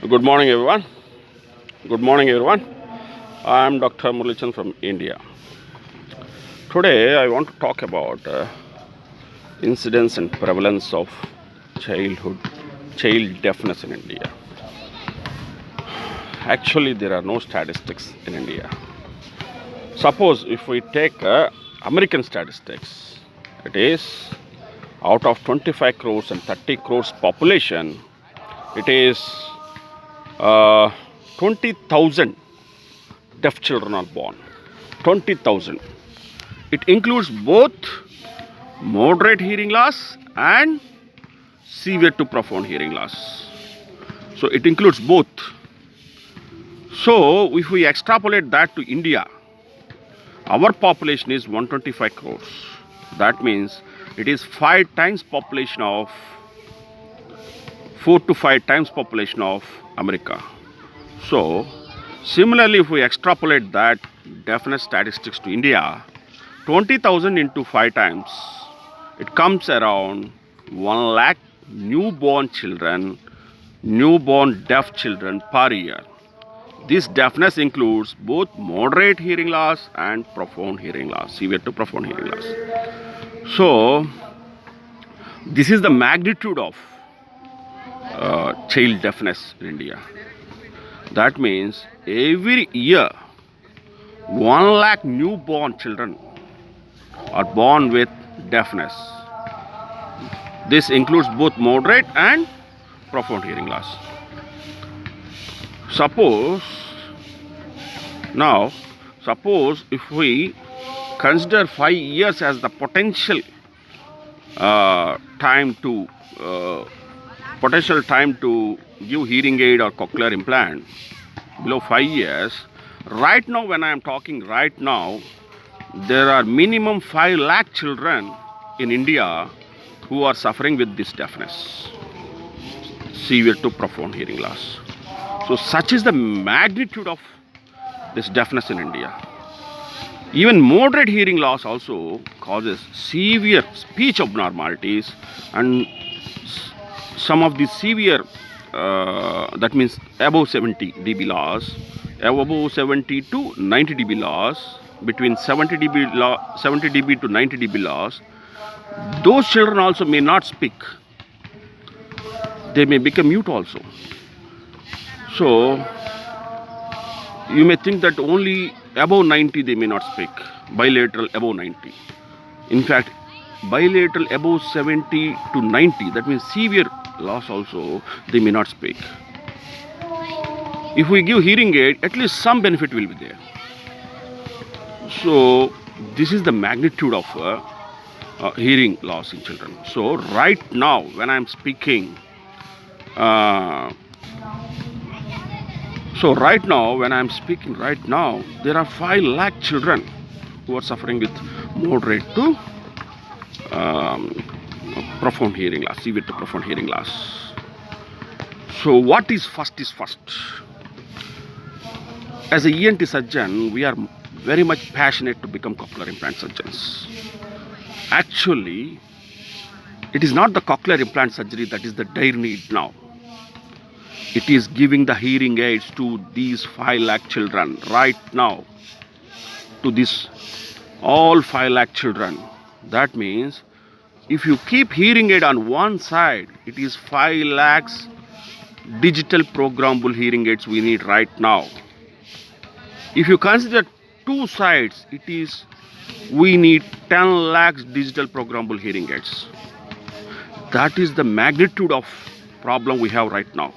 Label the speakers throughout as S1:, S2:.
S1: Good morning, everyone. Good morning, everyone. I am Dr. Murali Chand from India. Today, I want to talk about incidence and prevalence of child deafness in India. Actually, there are no statistics in India. Suppose if we take American statistics, it is out of 25 crores and 30 crores population, it is uh, 20,000 deaf children are born. 20,000. It includes both moderate hearing loss and severe to profound hearing loss. So it includes both. So if we extrapolate that to India, our population is 125 crores. That means it is 5 times population of 4 to 5 times population of America. So similarly, if we extrapolate that deafness statistics to India, 20,000 into 5 times, it comes around 1 lakh newborn deaf children per year. This deafness includes both moderate hearing loss and profound hearing loss, severe to profound hearing loss. So, this is the magnitude of child deafness in India. That means every year, 1 lakh newborn children are born with deafness. This includes both moderate and profound hearing loss. Suppose if we consider 5 years as the potential time to give hearing aid or cochlear implant below 5 years, right now when I am talking right now, there are minimum 5 lakh children in India who are suffering with this deafness, severe to profound hearing loss. So such is the magnitude of this deafness in India. Even moderate hearing loss also causes severe speech abnormalities, and some of the severe, that means above 70 dB loss, above 70 to 90 dB loss, between 70 dB to 90 dB loss. Those children also may not speak. They may become mute also. So you may think that only above 90 they may not speak, bilateral above 90. In fact, bilateral above 70 to 90, that means severe loss also, they may not speak. If we give hearing aid, at least some benefit will be there. So this is the magnitude of hearing loss in children. So right now when I am speaking, there are 5 lakh children who are suffering with moderate to profound hearing loss, severe to profound hearing loss. So what is first? As a ENT surgeon, we are very much passionate to become cochlear implant surgeons. Actually, it is not the cochlear implant surgery that is the dire need now. It is giving the hearing aids to these 5 lakh children right now, to this all 5 lakh children. That means if you keep hearing aid on one side, it is 5 lakhs digital programmable hearing aids we need right now. If you consider two sides, we need 10 lakhs digital programmable hearing aids. That is the magnitude of problem we have right now.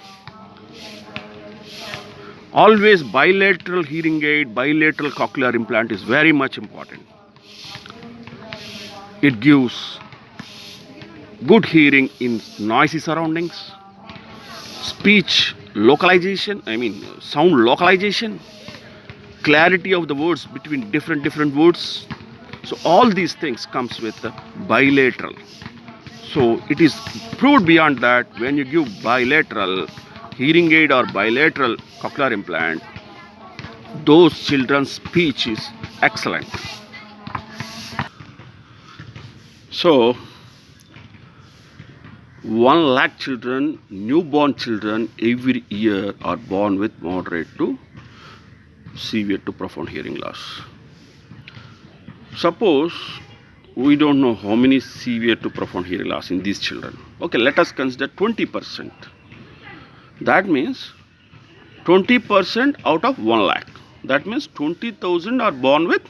S1: Always bilateral hearing aid, bilateral cochlear implant is very much important. It gives good hearing in noisy surroundings, speech localization, sound localization, clarity of the words between different words. So all these things comes with bilateral. So it is proved beyond that when you give bilateral hearing aid or bilateral cochlear implant, those children's speech is excellent. So 1 lakh children, newborn children every year are born with moderate to severe to profound hearing loss. Suppose we don't know how many severe to profound hearing loss in these children. Okay, let us consider 20%. That means 20% out of 1 lakh. That means 20,000 are born with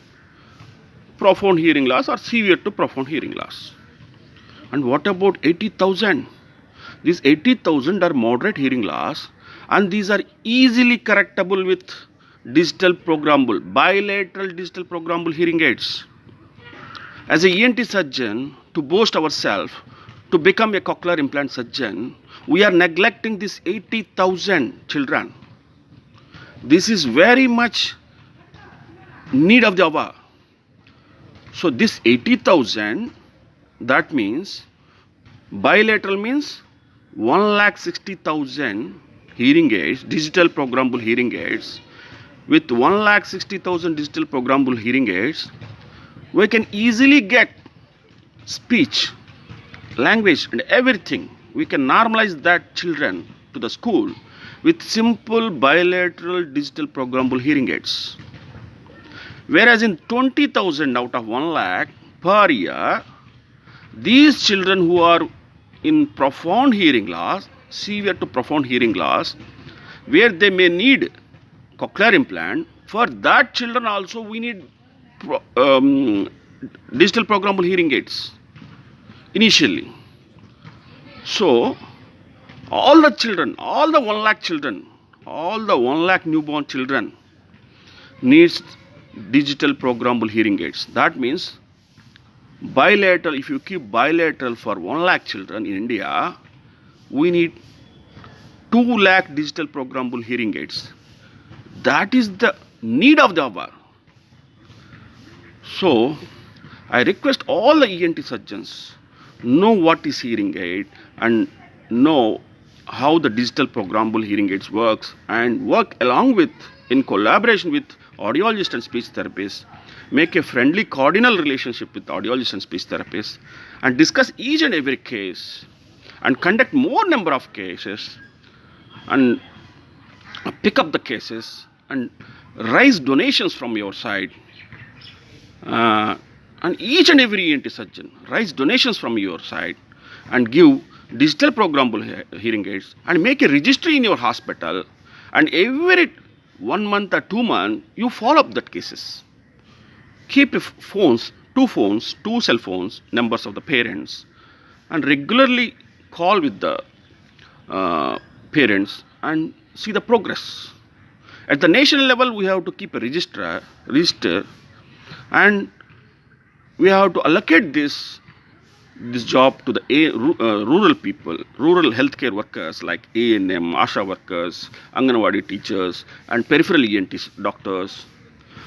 S1: profound hearing loss or severe to profound hearing loss. And what about 80,000? These 80,000 are moderate hearing loss, and these are easily correctable with digital programmable, bilateral digital programmable hearing aids. As a ENT surgeon, to boast ourselves, to become a cochlear implant surgeon, we are neglecting these 80,000 children. This is very much need of the hour. So this 80,000, that means bilateral means 1,60,000 hearing aids, digital programmable hearing aids. With 1,60,000 digital programmable hearing aids, we can easily get speech, language and everything. We can normalize that children to the school with simple bilateral digital programmable hearing aids. Whereas in 20,000 out of 1 lakh per year, these children who are in profound hearing loss, severe to profound hearing loss, where they may need cochlear implant, for that children also we need digital programmable hearing aids initially. So all the children, all the 1 lakh children, all the 1 lakh newborn children needs digital programmable hearing aids. That means bilateral, if you keep bilateral for 1 lakh children in India, we need 2 lakh digital programmable hearing aids. That is the need of the hour. So I request all the ENT surgeons know what is hearing aid and know how the digital programmable hearing aids works, and work along with, in collaboration with audiologists and speech therapists, make a friendly cardinal relationship with audiologists and speech therapists, and discuss each and every case and conduct more number of cases and pick up the cases and raise donations from your side, and each and every ENT surgeon raise donations from your side and give digital programmable hearing aids and make a registry in your hospital, and every 1 month or 2 months you follow up that cases. Keep phones, 2 cell phones, numbers of the parents, and regularly call with the parents and see the progress. At the national level, we have to keep a register, and we have to allocate this job to the rural people, rural healthcare workers like A&M, ASHA workers, Anganwadi teachers, and peripheral ENT doctors.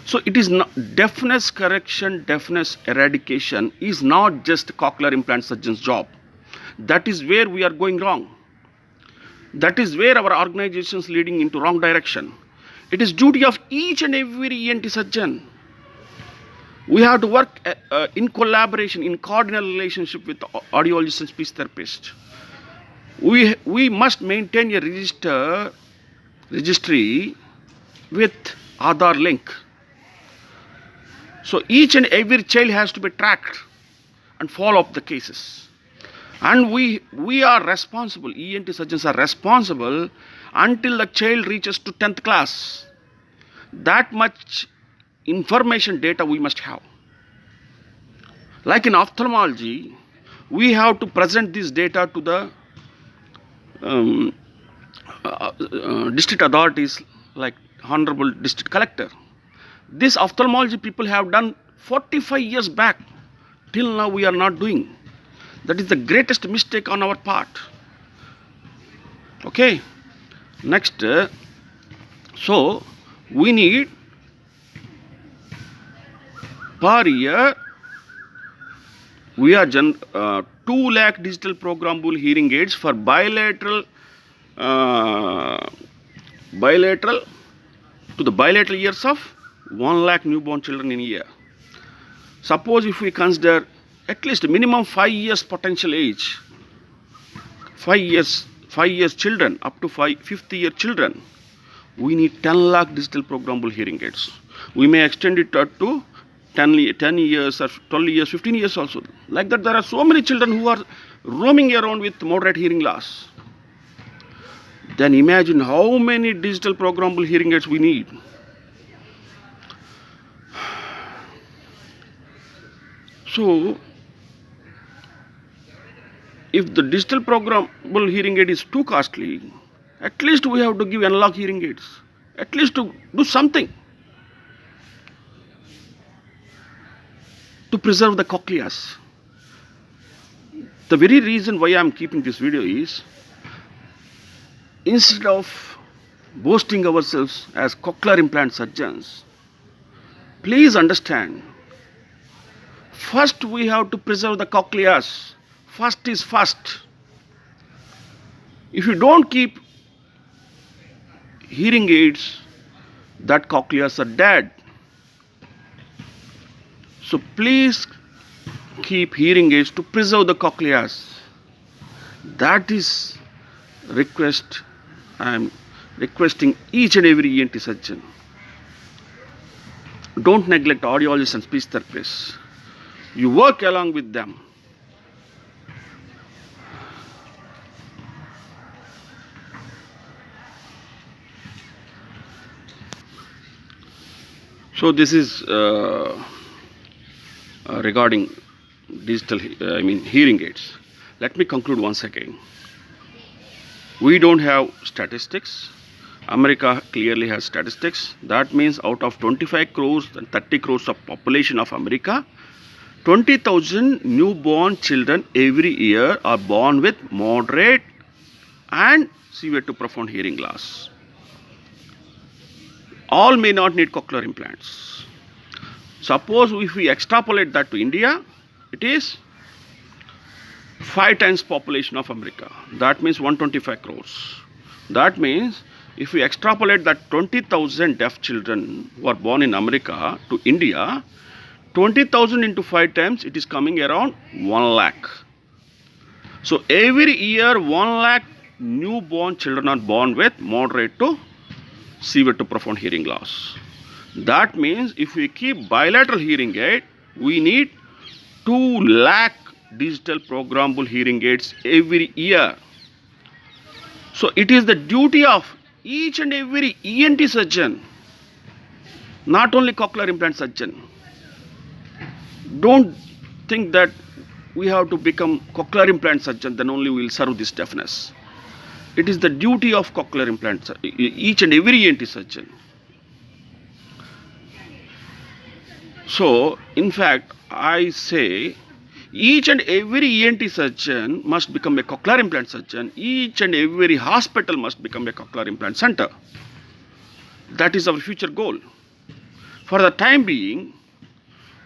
S1: So it is not, deafness correction, deafness eradication is not just cochlear implant surgeon's job. That is where we are going wrong. That is where our organization is leading into wrong direction. It is duty of each and every ENT surgeon. We have to work in collaboration, in cardinal relationship with audiologists and speech therapists. We must maintain a registry with Aadhaar link. So each and every child has to be tracked and follow up the cases. And we are responsible, ENT surgeons are responsible until the child reaches to 10th class. That much information data we must have. Like in ophthalmology, we have to present this data to the district authorities like Honorable District Collector. This ophthalmology people have done 45 years back. Till now we are not doing. That is the greatest mistake on our part. Okay. Next, so we need per year we are 2 lakh digital programmable hearing aids for bilateral to the bilateral years of 1 lakh newborn children in a year. Suppose if we consider at least minimum 5 years potential age, 5 years children up to fifth year children, we need 10 lakh digital programmable hearing aids. We may extend it up to 10 years or 12 years, 15 years also. Like that, there are so many children who are roaming around with moderate hearing loss. Then imagine how many digital programmable hearing aids we need. So, if the digital programmable hearing aid is too costly, at least we have to give analog hearing aids, at least to do something to preserve the cochleas. The very reason why I am keeping this video is, instead of boasting ourselves as cochlear implant surgeons, please understand, first we have to preserve the cochleas. First is first. If you don't keep hearing aids, that cochleas are dead. So please keep hearing aids to preserve the cochleas. That is request I am requesting each and every ENT surgeon. Don't neglect audiologists and speech therapists. You work along with them. So this is regarding hearing aids. Let me conclude once again. We don't have statistics. America clearly has statistics. That means out of 25 crores and 30 crores of population of America, 20,000 newborn children every year are born with moderate and severe to profound hearing loss. All may not need cochlear implants. Suppose if we extrapolate that to India, it is 5 times population of America. That means 125 crores. That means if we extrapolate that 20,000 deaf children who are born in America to India, 20,000 into 5 times, it is coming around 1 lakh. So every year 1 lakh newborn children are born with moderate to severe to profound hearing loss. That means if we keep bilateral hearing aid, we need 2 lakh digital programmable hearing aids every year. So it is the duty of each and every ENT surgeon, not only cochlear implant surgeon. Don't think that we have to become cochlear implant surgeon, then only we will serve this deafness. It is the duty of cochlear implants, each and every ENT surgeon. So, in fact, I say each and every ENT surgeon must become a cochlear implant surgeon. Each and every hospital must become a cochlear implant center. That is our future goal. For the time being,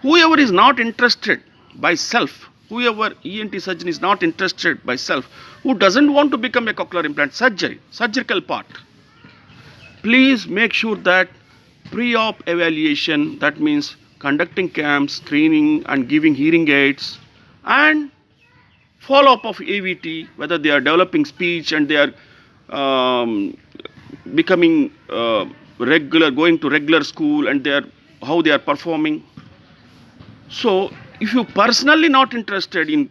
S1: whoever is not interested by self, whoever ENT surgeon is not interested by self, who doesn't want to become a cochlear implant surgical part, please make sure that pre-op evaluation, that means conducting camps, screening and giving hearing aids, and follow-up of AVT, whether they are developing speech and they are becoming regular, going to regular school, and how they are performing. So if you personally not interested in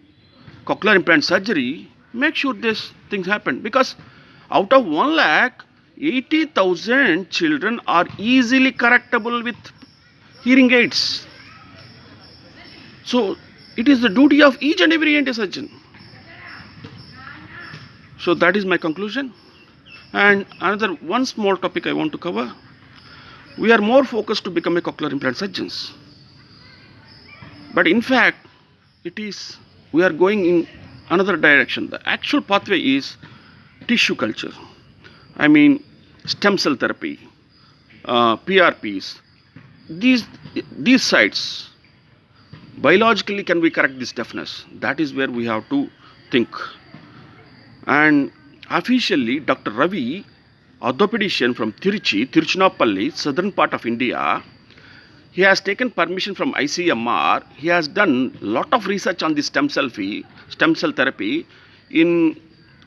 S1: cochlear implant surgery, make sure these things happen, because out of 1 lakh, 80,000 children are easily correctable with hearing aids. So it is the duty of each and every ENT surgeon. So that is my conclusion. And another one small topic I want to cover. We are more focused to become a cochlear implant surgeons. But in fact, we are going in another direction. The actual pathway is tissue culture. I mean, stem cell therapy, PRPs. These sites, biologically can we correct this deafness? That is where we have to think. And officially, Dr. Ravi, orthopedician from Tiruchinappalli, southern part of India, he has taken permission from ICMR. He has done a lot of research on this stem cell therapy in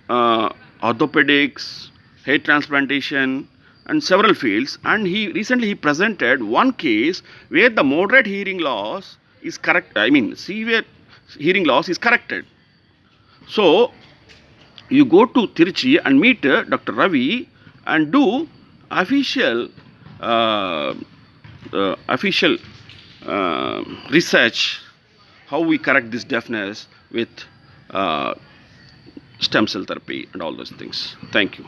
S1: orthopedics, hair transplantation, and several fields. And he recently he presented one case where the moderate hearing loss is correct. I mean, severe hearing loss is corrected. So you go to Tiruchi and meet Dr. Ravi and do official uh, official research how we correct this deafness with uh, stem cell therapy and all those things. Thank you.